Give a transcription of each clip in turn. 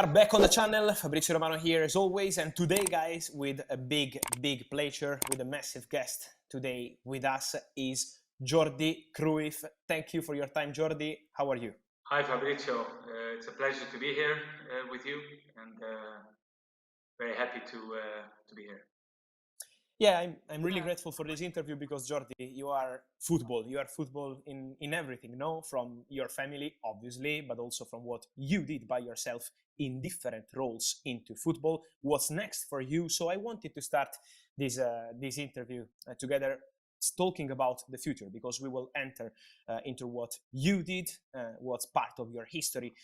are back on the channel. Fabrizio Romano here as always, and today, guys, with a big pleasure, with a massive guest today with us is Jordi Cruyff. Thank you for your time, Jordi. How are you? Hi Fabrizio, it's a pleasure to be here with you, and very happy to be here. Yeah, I'm really grateful for this interview because, Jordi, you are football. You are football in everything, no? From your family, obviously, but also from what you did by yourself in different roles into football. What's next for you? So I wanted to start this interview together talking about the future, because we will enter into what you did, what's part of your history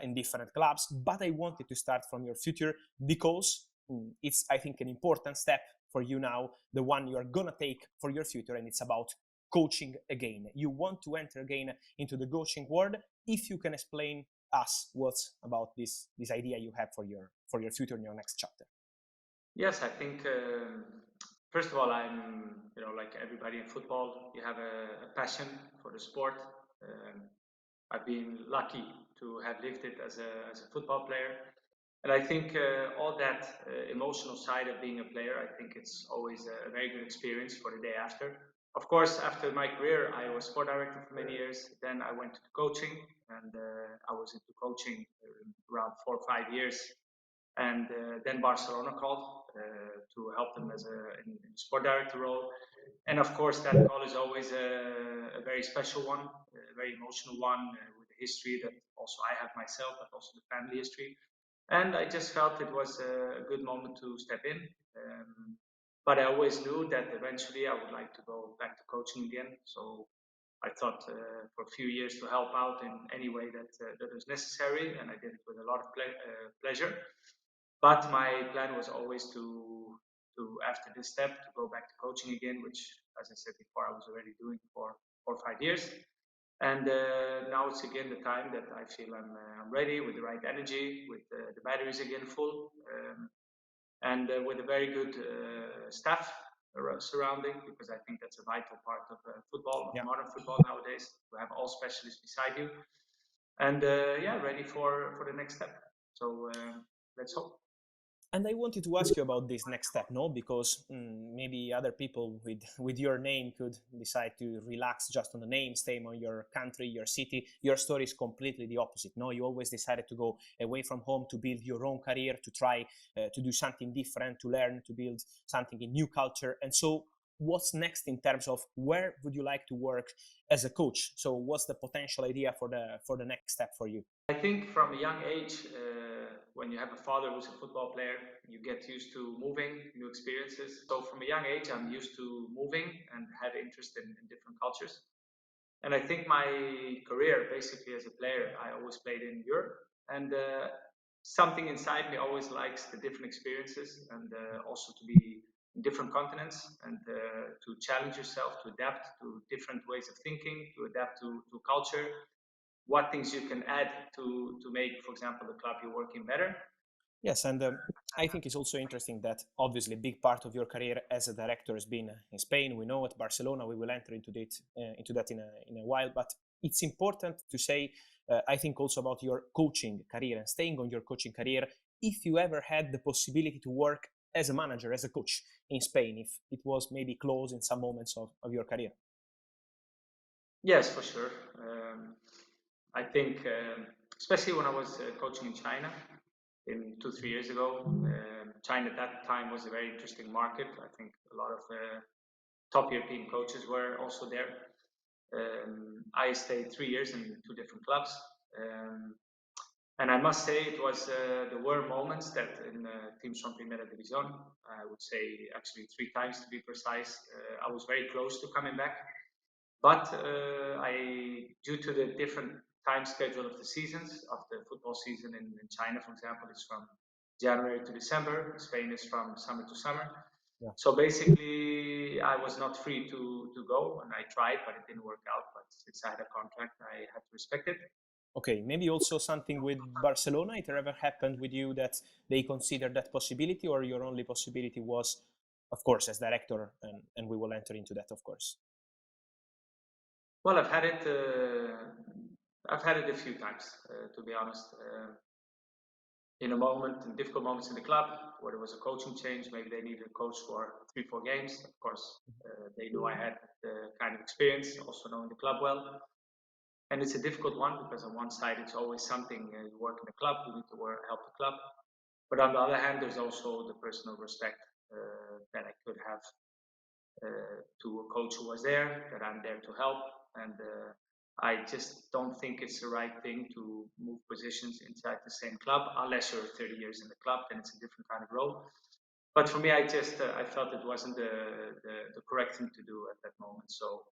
in different clubs. But I wanted to start from your future because it's, I think, an important step for you now, the one you are gonna take for your future, and it's about coaching again. You want to enter again into the coaching world. If you can explain us what's about this idea you have for your future in your next chapter. Yes, I think first of all, I'm like everybody in football, you have a passion for the sport. I've been lucky to have lived it as a football player. And I think all that emotional side of being a player, I think it's always a very good experience for the day after. Of course, after my career, I was sport director for many years. Then I went to coaching, and I was into coaching around 4 or 5 years. And then Barcelona called to help them in a sport director role. And of course, that call is always a very special one, a very emotional one, with a history that also I have myself, but also the family history. And I just felt it was a good moment to step in. But I always knew that eventually I would like to go back to coaching again. So I thought for a few years to help out in any way that was necessary, and I did it with a lot of pleasure. But my plan was always to after this step to go back to coaching again, which, as I said before, I was already doing for 4 or 5 years. And now it's again the time that I feel I'm ready, with the right energy, with the batteries again full, and with a very good staff surrounding, because I think that's a vital part of football, Yeah. modern football nowadays, to have all specialists beside you. And yeah, ready for the next step. So let's hope. And I wanted to ask you about this next step, no? Because maybe other people with your name could decide to relax just on the name, stay on your country, your city. Your story is completely the opposite, no? You always decided to go away from home to build your own career, to try to do something different, to learn, to build something in new culture. And so what's next in terms of where would you like to work as a coach? So what's the potential idea for the next step for you? I think from a young age, when you have a father who's a football player, you get used to moving, new experiences. So from a young age, I'm used to moving and had interest in different cultures. And I think my career, basically as a player, I always played in Europe. And something inside me always likes the different experiences, and also to be in different continents, and to challenge yourself, to adapt to different ways of thinking, to adapt to culture, what things you can add to make, for example, the club you're working better. Yes, and I think it's also interesting that obviously a big part of your career as a director has been in Spain. We know at Barcelona. We will enter into that in a while. But it's important to say, I think, also about your coaching career and staying on your coaching career. If you ever had the possibility to work as a manager, as a coach in Spain, if it was maybe close in some moments of your career. Yes, for sure. I think, especially when I was coaching in China in 2 or 3 years ago, China at that time was a very interesting market. I think a lot of top European coaches were also there. I stayed 3 years in 2 different clubs. And I must say it was, there were moments that in teams from Primera División, I would say actually 3 times to be precise, I was very close to coming back. But due to the different time schedule of the seasons, of the football season in China, for example, is from January to December. Spain is from summer to summer. Yeah. So basically, I was not free to go, and I tried, but it didn't work out. But since I had a contract, I had to respect it. Okay, maybe also something with Barcelona. It ever happened with you that they considered that possibility, or your only possibility was, of course, as director, and we will enter into that, of course. Well, I've had it a few times, to be honest. in a moment, in difficult moments in the club, where there was a coaching change, maybe they needed a coach for 3-4 games. Of course, they knew I had the kind of experience, also knowing the club well. And it's a difficult one because on one side, it's always something, you work in a club, you need to help the club. But on the other hand, there's also the personal respect that I could have to a coach who was there, that I'm there to help. And I just don't think it's the right thing to move positions inside the same club, unless you're 30 years in the club, then it's a different kind of role. But for me, I just I felt it wasn't the correct thing to do at that moment. So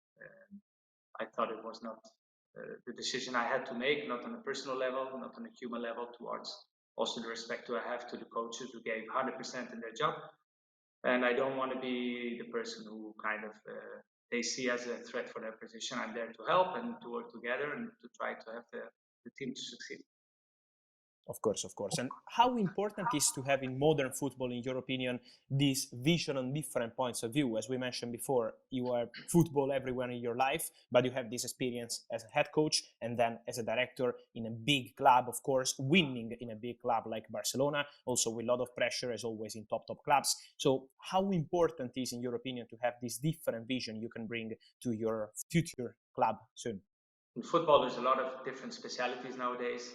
I thought it was not the decision I had to make, not on a personal level, not on a human level, towards also the respect I have to the coaches who gave 100% in their job. And I don't want to be the person who kind of they see as a threat for their position. I'm there to help and to work together and to try to have the team to succeed. Of course, of course. And how important is to have in modern football, in your opinion, this vision on different points of view? As we mentioned before, you are football everywhere in your life, but you have this experience as a head coach and then as a director in a big club, of course, winning in a big club like Barcelona, also with a lot of pressure as always in top clubs. So how important is, in your opinion, to have this different vision you can bring to your future club soon? In football, there's a lot of different specialities nowadays.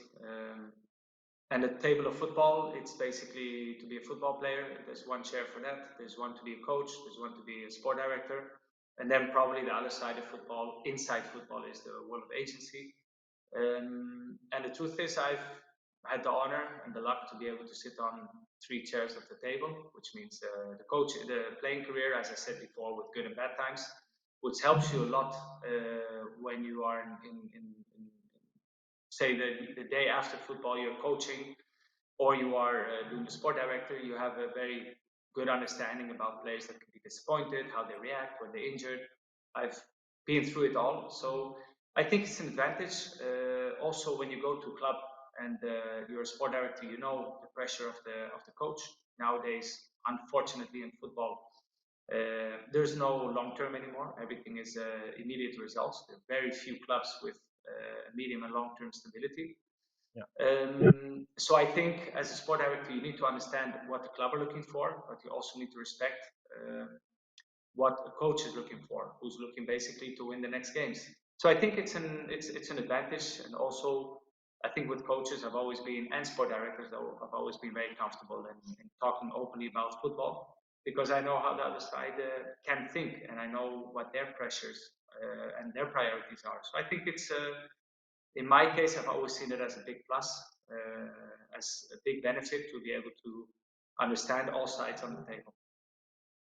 And the table of football, it's basically to be a football player. There's one chair for that. There's one to be a coach. There's one to be a sport director. And then probably the other side of football, inside football, is the world of agency. And the truth is, I've had the honor and the luck to be able to sit on 3 chairs at the table, which means the playing career, as I said before, with good and bad times, which helps you a lot when you are in say the day after football you're coaching or you are doing the sport director. You have a very good understanding about players that can be disappointed, how they react when they're injured. I've been through it all, so I think it's an advantage. Also, when you go to a club and you're a sport director, you know the pressure of the coach. Nowadays, unfortunately, in football, there's no long term anymore. Everything is immediate results. There are very few clubs with medium and long term stability. Yeah. So I think as a sport director, you need to understand what the club are looking for, but you also need to respect what a coach is looking for, who's looking basically to win the next games. So I think it's an advantage, and also I think with coaches, I've always been, and sport directors, though, I've always been very comfortable in talking openly about football, because I know how the other side can think, and I know what their pressures and their priorities are. So I think it's, in my case, I've always seen it as a big plus, as a big benefit to be able to understand all sides on the table.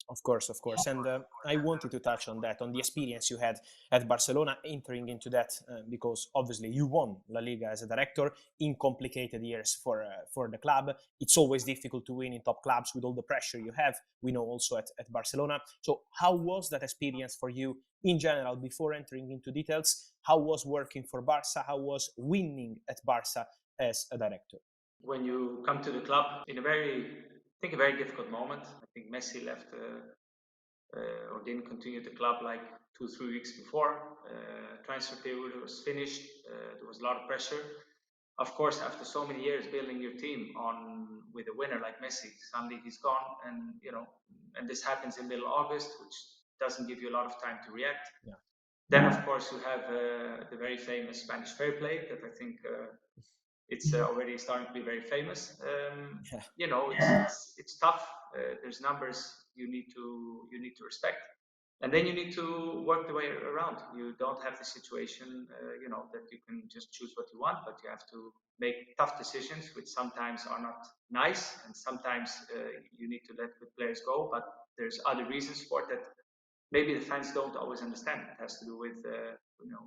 Of course, of course. And I wanted to touch on that, on the experience you had at Barcelona, entering into that, because obviously you won La Liga as a director in complicated years for the club. It's always difficult to win in top clubs with all the pressure you have. We know also at Barcelona. So how was that experience for you in general, before entering into details? How was working for Barça? How was winning at Barça as a director? When you come to the club in a very difficult moment. I think Messi left or didn't continue the club like 2-3 weeks before. Transfer period was finished. There was a lot of pressure. Of course, after so many years building your team with a winner like Messi, suddenly he's gone, and and this happens in middle August, which doesn't give you a lot of time to react. Yeah. Then, of course, you have the very famous Spanish fair play that I think it's already starting to be very famous. It's tough. There's numbers you need to respect, and then you need to work the way around. You don't have the situation, that you can just choose what you want, but you have to make tough decisions, which sometimes are not nice, and sometimes you need to let good players go. But there's other reasons for it that maybe the fans don't always understand. It has to do with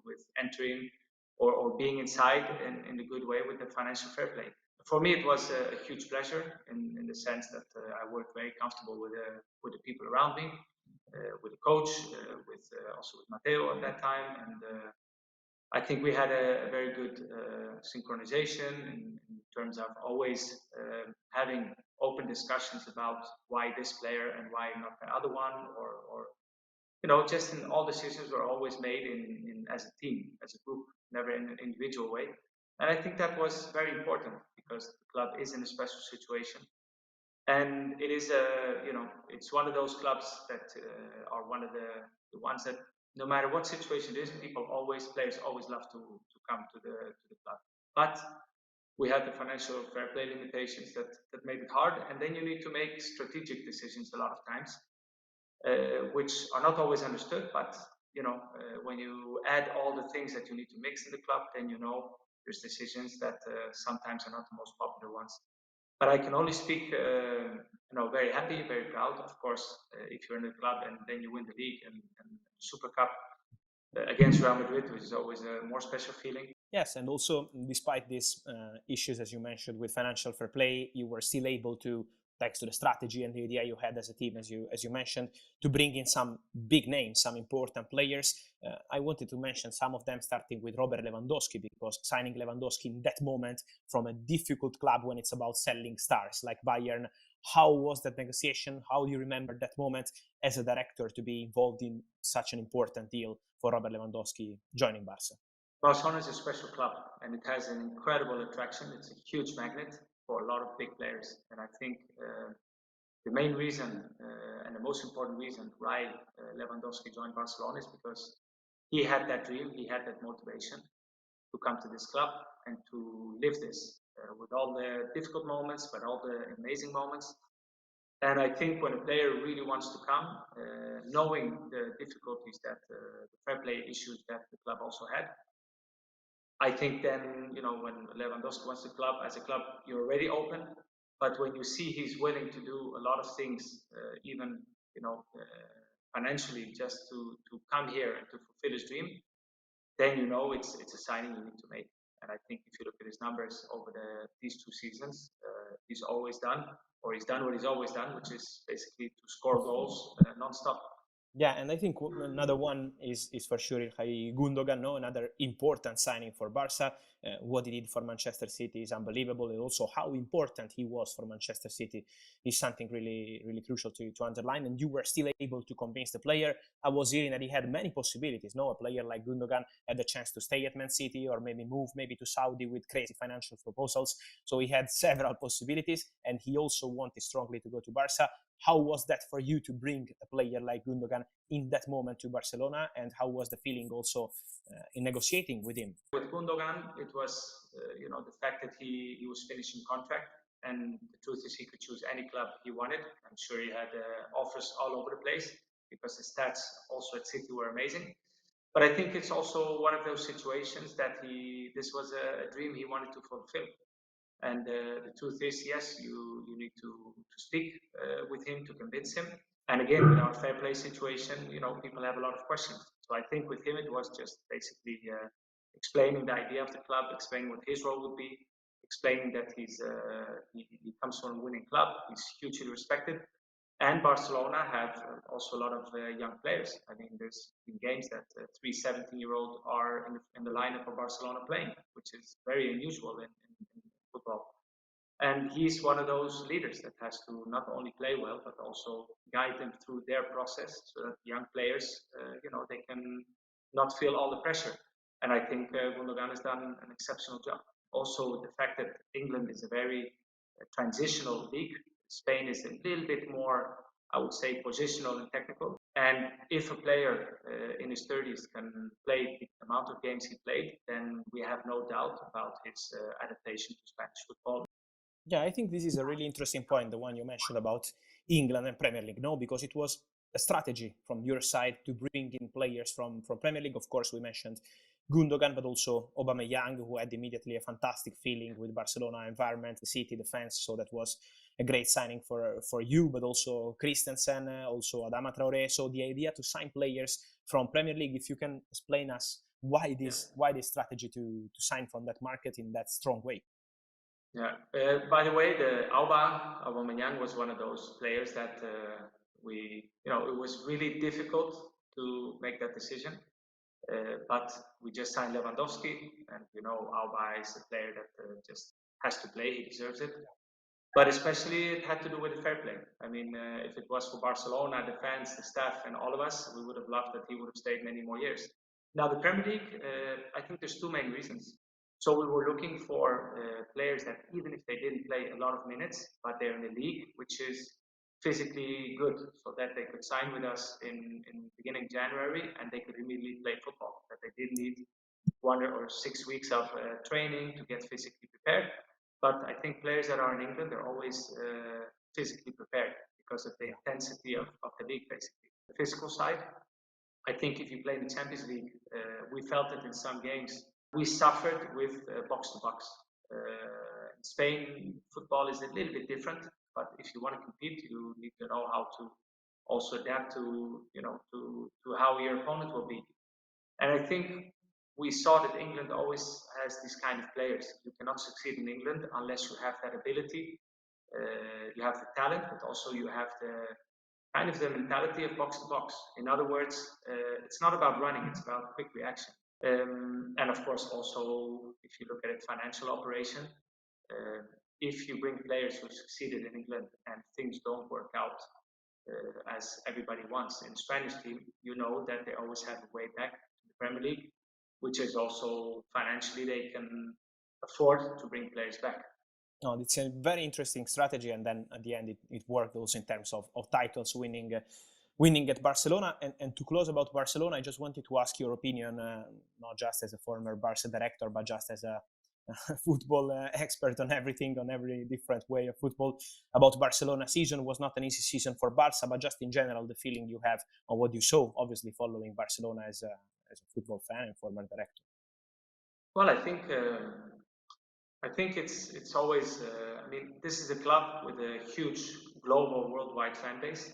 with entering or being inside in a good way with the financial fair play. For me, it was a huge pleasure in the sense that I worked very comfortable with the people around me, with the coach, also with Matteo at that time, and I think we had a very good synchronization in terms of always having open discussions about why this player and why not the other one, or just in all decisions were always made in as a team, as a group, never in an individual way. And I think that was very important because the club is in a special situation. And it is it's one of those clubs that are one of the ones that no matter what situation it is, players always love to come to the club. But we had the financial fair play limitations that made it hard, and then you need to make strategic decisions a lot of times, which are not always understood. But when you add all the things that you need to mix in the club, then there's decisions that sometimes are not the most popular ones. But I can only speak, very happy, very proud. Of course, if you're in the club and then you win the league and Super Cup against Real Madrid, which is always a more special feeling. Yes, and also despite these issues, as you mentioned, with financial fair play, you were still able to, thanks to the strategy and the idea you had as a team, as you mentioned, to bring in some big names, some important players. I wanted to mention some of them, starting with Robert Lewandowski, because signing Lewandowski in that moment from a difficult club when it's about selling stars like Bayern, how was that negotiation? How do you remember that moment as a director to be involved in such an important deal for Robert Lewandowski joining Barça? Barcelona is a special club and it has an incredible attraction. It's a huge magnet for a lot of big players. And I think the main reason and the most important reason why Lewandowski joined Barcelona is because he had that dream, he had that motivation to come to this club and to live this with all the difficult moments, but all the amazing moments. And I think when a player really wants to come, knowing the difficulties that the fair play issues that the club also had, I think then, when Lewandowski wants to club, as a club, you're already open. But when you see he's willing to do a lot of things, even, financially, just to come here and to fulfill his dream, then it's a signing you need to make. And I think if you look at his numbers over these 2 seasons, he's done what he's always done, which is basically to score goals non-stop. Yeah, and I think another one is for sure Ilkay Gundogan, another important signing for Barça. What he did for Manchester City is unbelievable, and also how important he was for Manchester City is something really, really crucial to underline. And you were still able to convince the player. I was hearing that he had many possibilities. A player like Gundogan had the chance to stay at Man City or maybe move to Saudi with crazy financial proposals. So he had several possibilities, and he also wanted strongly to go to Barça. How was that for you to bring a player like Gundogan in that moment to Barcelona, and how was the feeling also in negotiating with him? With Gundogan, it was the fact that he was finishing contract, and the truth is he could choose any club he wanted. I'm sure he had offers all over the place because the stats also at City were amazing. But I think it's also one of those situations that this was a dream he wanted to fulfill. And the truth is, yes, you need to speak with him to convince him. And again, with our fair play situation, people have a lot of questions. So I think with him, it was just basically explaining the idea of the club, explaining what his role would be, explaining that he comes from a winning club, he's hugely respected. And Barcelona have also a lot of young players. I mean, there's been games that 3 17-year-olds are in the lineup of Barcelona playing, which is very unusual in football. And he's one of those leaders that has to not only play well, but also guide them through their process so that young players, they can not feel all the pressure. And I think Gundogan has done an exceptional job. Also, the fact that England is a very transitional league. Spain is a little bit more, I would say, positional and technical. And if a player in his 30s can play the amount of games he played, then we have no doubt about his adaptation to Spanish football. Yeah, I think this is a really interesting point, the one you mentioned about England and Premier League, because it was a strategy from your side to bring in players from Premier League. Of course, we mentioned Gundogan, but also Aubameyang, who had immediately a fantastic feeling with Barcelona environment, the city, the fans. So that was a great signing for you, but also Christensen, also Adama Traoré. So the idea to sign players from Premier League, if you can explain us why this strategy to sign from that market in that strong way. Yeah. By the way, the Aubameyang was one of those players that it was really difficult to make that decision. But we just signed Lewandowski, and Auba is a player that just has to play. He deserves it. But especially it had to do with the fair play. I mean, if it was for Barcelona, the fans, the staff, and all of us, we would have loved that he would have stayed many more years. Now, the Premier League, I think there's 2 main reasons. So we were looking for players that even if they didn't play a lot of minutes, but they're in a league which is physically good, so that they could sign with us in beginning January and they could immediately play football, that they didn't need 1 or 6 weeks of training to get physically prepared. But I think players that are in England are always physically prepared because of the intensity of the league, basically. The physical side, I think if you play in the Champions League, we felt it in some games. We suffered with box-to-box. In Spain, football is a little bit different, but if you want to compete, you need to know how to also adapt to, to how your opponent will be. And I think we saw that England always has these kind of players. You cannot succeed in England unless you have that ability. You have the talent, but also you have the mentality of box to box. In other words, it's not about running, it's about quick reaction. And of course, also, if you look at it, financial operation, if you bring players who succeeded in England and things don't work out as everybody wants in the Spanish team, you know that they always have a way back to the Premier League, which is also financially they can afford to bring players back. No, it's a very interesting strategy, and then at the end it worked also in terms of titles, winning at Barcelona. And to close about Barcelona, I just wanted to ask your opinion, not just as a former Barça director, but just as a football expert on everything, on every different way of football. About Barcelona season was not an easy season for Barça, but just in general, the feeling you have on what you saw, obviously following Barcelona as a football fan and former director. Well, I think it's always. I mean, this is a club with a huge global, worldwide fan base,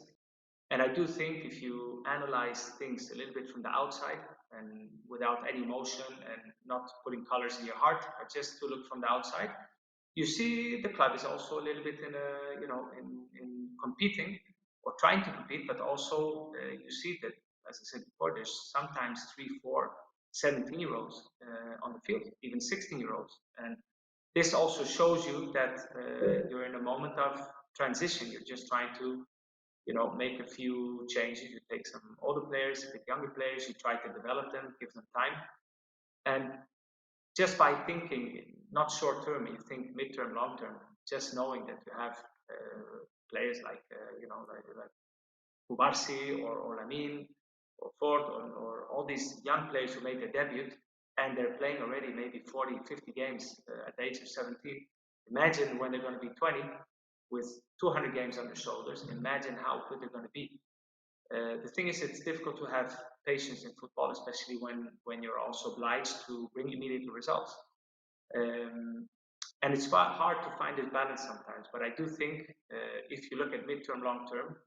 and I do think if you analyze things a little bit from the outside and without any emotion and not putting colors in your heart, but just to look from the outside, you see the club is also a little bit in in competing or trying to compete, but also you see that, as I said before, there's sometimes 3, 4, 17-year-olds on the field, even 16-year-olds, and this also shows you that you're in a moment of transition. You're just trying to, make a few changes. You take some older players, you take younger players, you try to develop them, give them time. And just by thinking, not short term, you think mid-term, long term, just knowing that you have players like, like Cubarsí or Lamine or Ford or all these young players who made their debut, and they're playing already maybe 40, 50 games at the age of 17. Imagine when they're going to be 20 with 200 games on their shoulders. Imagine how good they're going to be. The thing is, it's difficult to have patience in football, especially when you're also obliged to bring immediate results. And it's hard to find this balance sometimes. But I do think if you look at mid-term, long-term,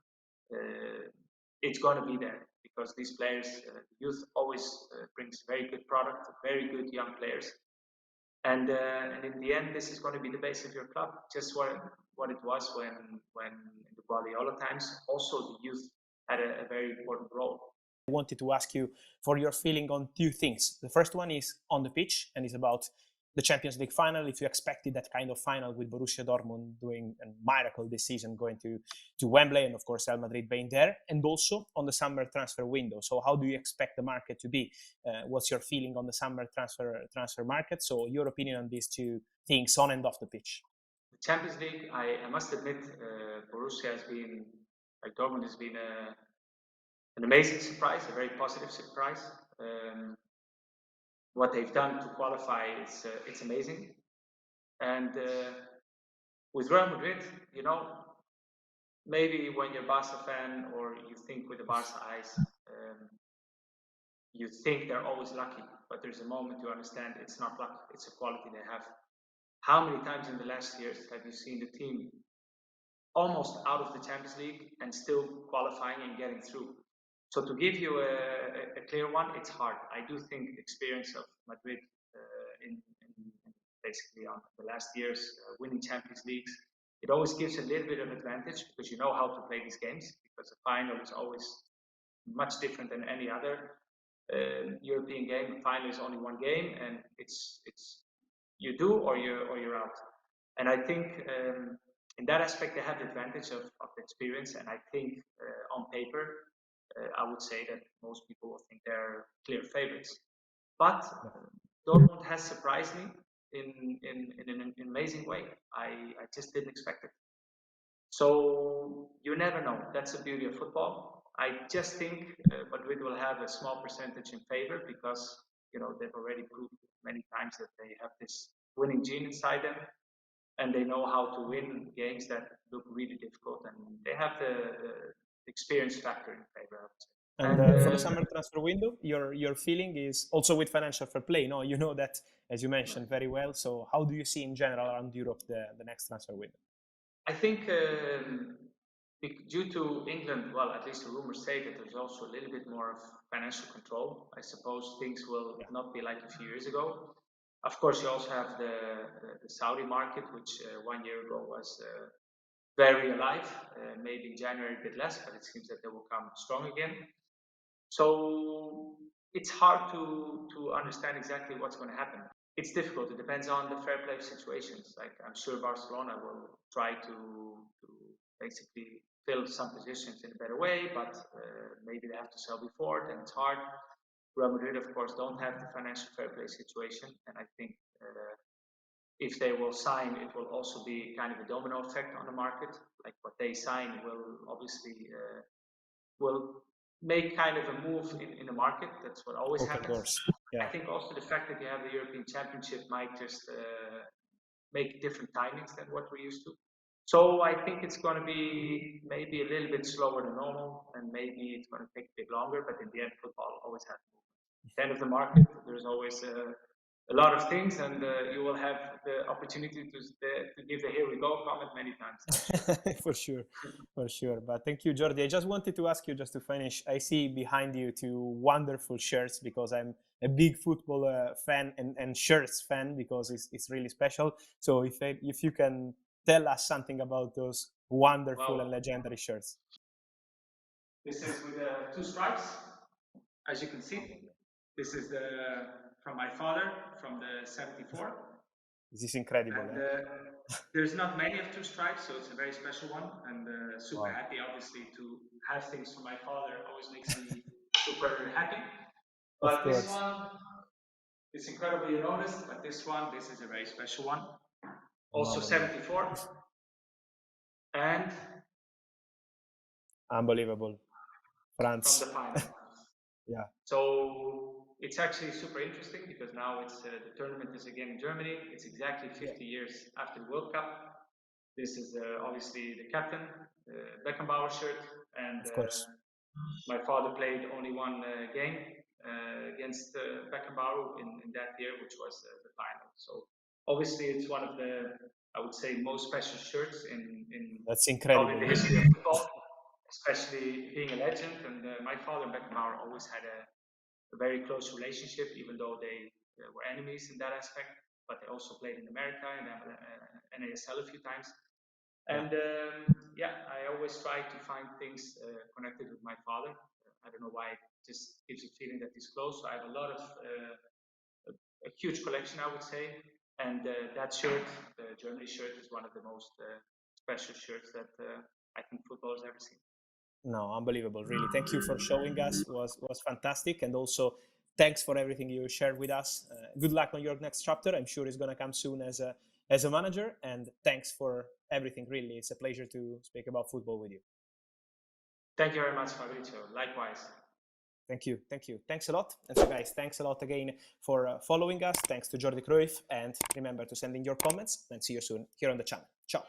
it's going to be there, because these players, youth always brings very good product, very good young players, and in the end, this is going to be the base of your club, just what it was when in the Guardiola times. Also, the youth had a very important role. I wanted to ask you for your feeling on two things. The first one is on the pitch, and it's about the Champions League final. If you expected that kind of final with Borussia Dortmund doing a miracle this season, going to Wembley, and of course Real Madrid being there, and also on the summer transfer window. So how do you expect the market to be? What's your feeling on the summer transfer market? So your opinion on these two things on and off the pitch. The Champions League, I must admit, Borussia has been, like Dortmund, has been an amazing surprise, a very positive surprise. What they've done to qualify, it's amazing. And with Real Madrid, maybe when you're a Barca fan or you think with the Barca eyes, you think they're always lucky, but there's a moment you understand it's not luck, it's a quality they have. How many times in the last years have you seen the team almost out of the Champions League and still qualifying and getting through? So to give you a clear one, it's hard. I do think the experience of Madrid in basically on the last years winning Champions Leagues, it always gives a little bit of advantage because you know how to play these games, because the final is always much different than any other European game. The final is only one game, and it's you do or you're out. And I think in that aspect they have the advantage of the experience, and I think on paper I would say that most people will think they're clear favorites. But Dortmund has surprised me. in an amazing way. I just didn't expect it. So you never know. That's the beauty of football. I just think Madrid will have a small percentage in favor because they've already proved many times that they have this winning gene inside them, and they know how to win games that look really difficult, and they have the experience factor in favor, I would say. And for the summer transfer window, your feeling is also with financial fair play. No, you know that, as you mentioned, very well. So how do you see in general around Europe the next transfer window? I think due to England, well, at least the rumors say that there's also a little bit more of financial control. I suppose things will not be like a few years ago. Of course, you also have the Saudi market, which 1 year ago was very alive. Maybe in January a bit less, but it seems that they will come strong again. So it's hard to understand exactly what's going to happen. It's difficult. It depends on the fair play situations. Like I'm sure Barcelona will try to basically fill some positions in a better way, but maybe they have to sell before, then it's hard. Real Madrid, of course, don't have the financial fair play situation, and I think if they will sign, it will also be kind of a domino effect on the market. Like what they sign will obviously will make kind of a move in the market. That's what always happens. I think also the fact that you have the European Championship might just make different timings than what we're used to. So I think it's going to be maybe a little bit slower than normal, and maybe it's going to take a bit longer, but in the end, football always has movement. At the end of the market, there's always a lot of things, and you will have the opportunity to give the "here we go" comment many times. For sure. But thank you, Jordi. I just wanted to ask you, just to finish, I see behind you two wonderful shirts, because I'm a big football fan and shirts fan, because it's really special. So if you can tell us something about those wonderful and legendary shirts. This is with 2 stripes, as you can see. This is from my father, from the 74. This is incredible. And, there's not many of 2 stripes, so it's a very special one, and super happy, obviously, to have things from my father. Always makes me super happy. But this one, it's incredible you noticed, but this is a very special one. Also 74. And unbelievable. France. From the final. Yeah. So it's actually super interesting, because now it's the tournament is again in Germany. It's exactly 50 years after the World Cup. This is obviously the captain, Beckenbauer shirt, and of course. My father played only one game against Beckenbauer in that year, which was the final. So obviously it's one of the, I would say, most special shirts in that's incredible. Probably the history of football, especially being a legend. And my father and Beckenbauer always had a very close relationship, even though they were enemies in that aspect. But they also played in America and NASL a few times. And I always try to find things connected with my father. I don't know why, it just gives a feeling that he's close. So I have a lot of a huge collection, I would say. And that shirt, the Germany shirt, is one of the most special shirts that I think football has ever seen. No, unbelievable, really. Thank you for showing us. Was fantastic. And also, thanks for everything you shared with us. Good luck on your next chapter. I'm sure it's going to come soon as a manager. And thanks for everything, really. It's a pleasure to speak about football with you. Thank you very much, Fabrizio. Likewise. Thank you. Thanks a lot. And so, guys, thanks a lot again for following us. Thanks to Jordi Cruyff. And remember to send in your comments, and see you soon here on the channel. Ciao.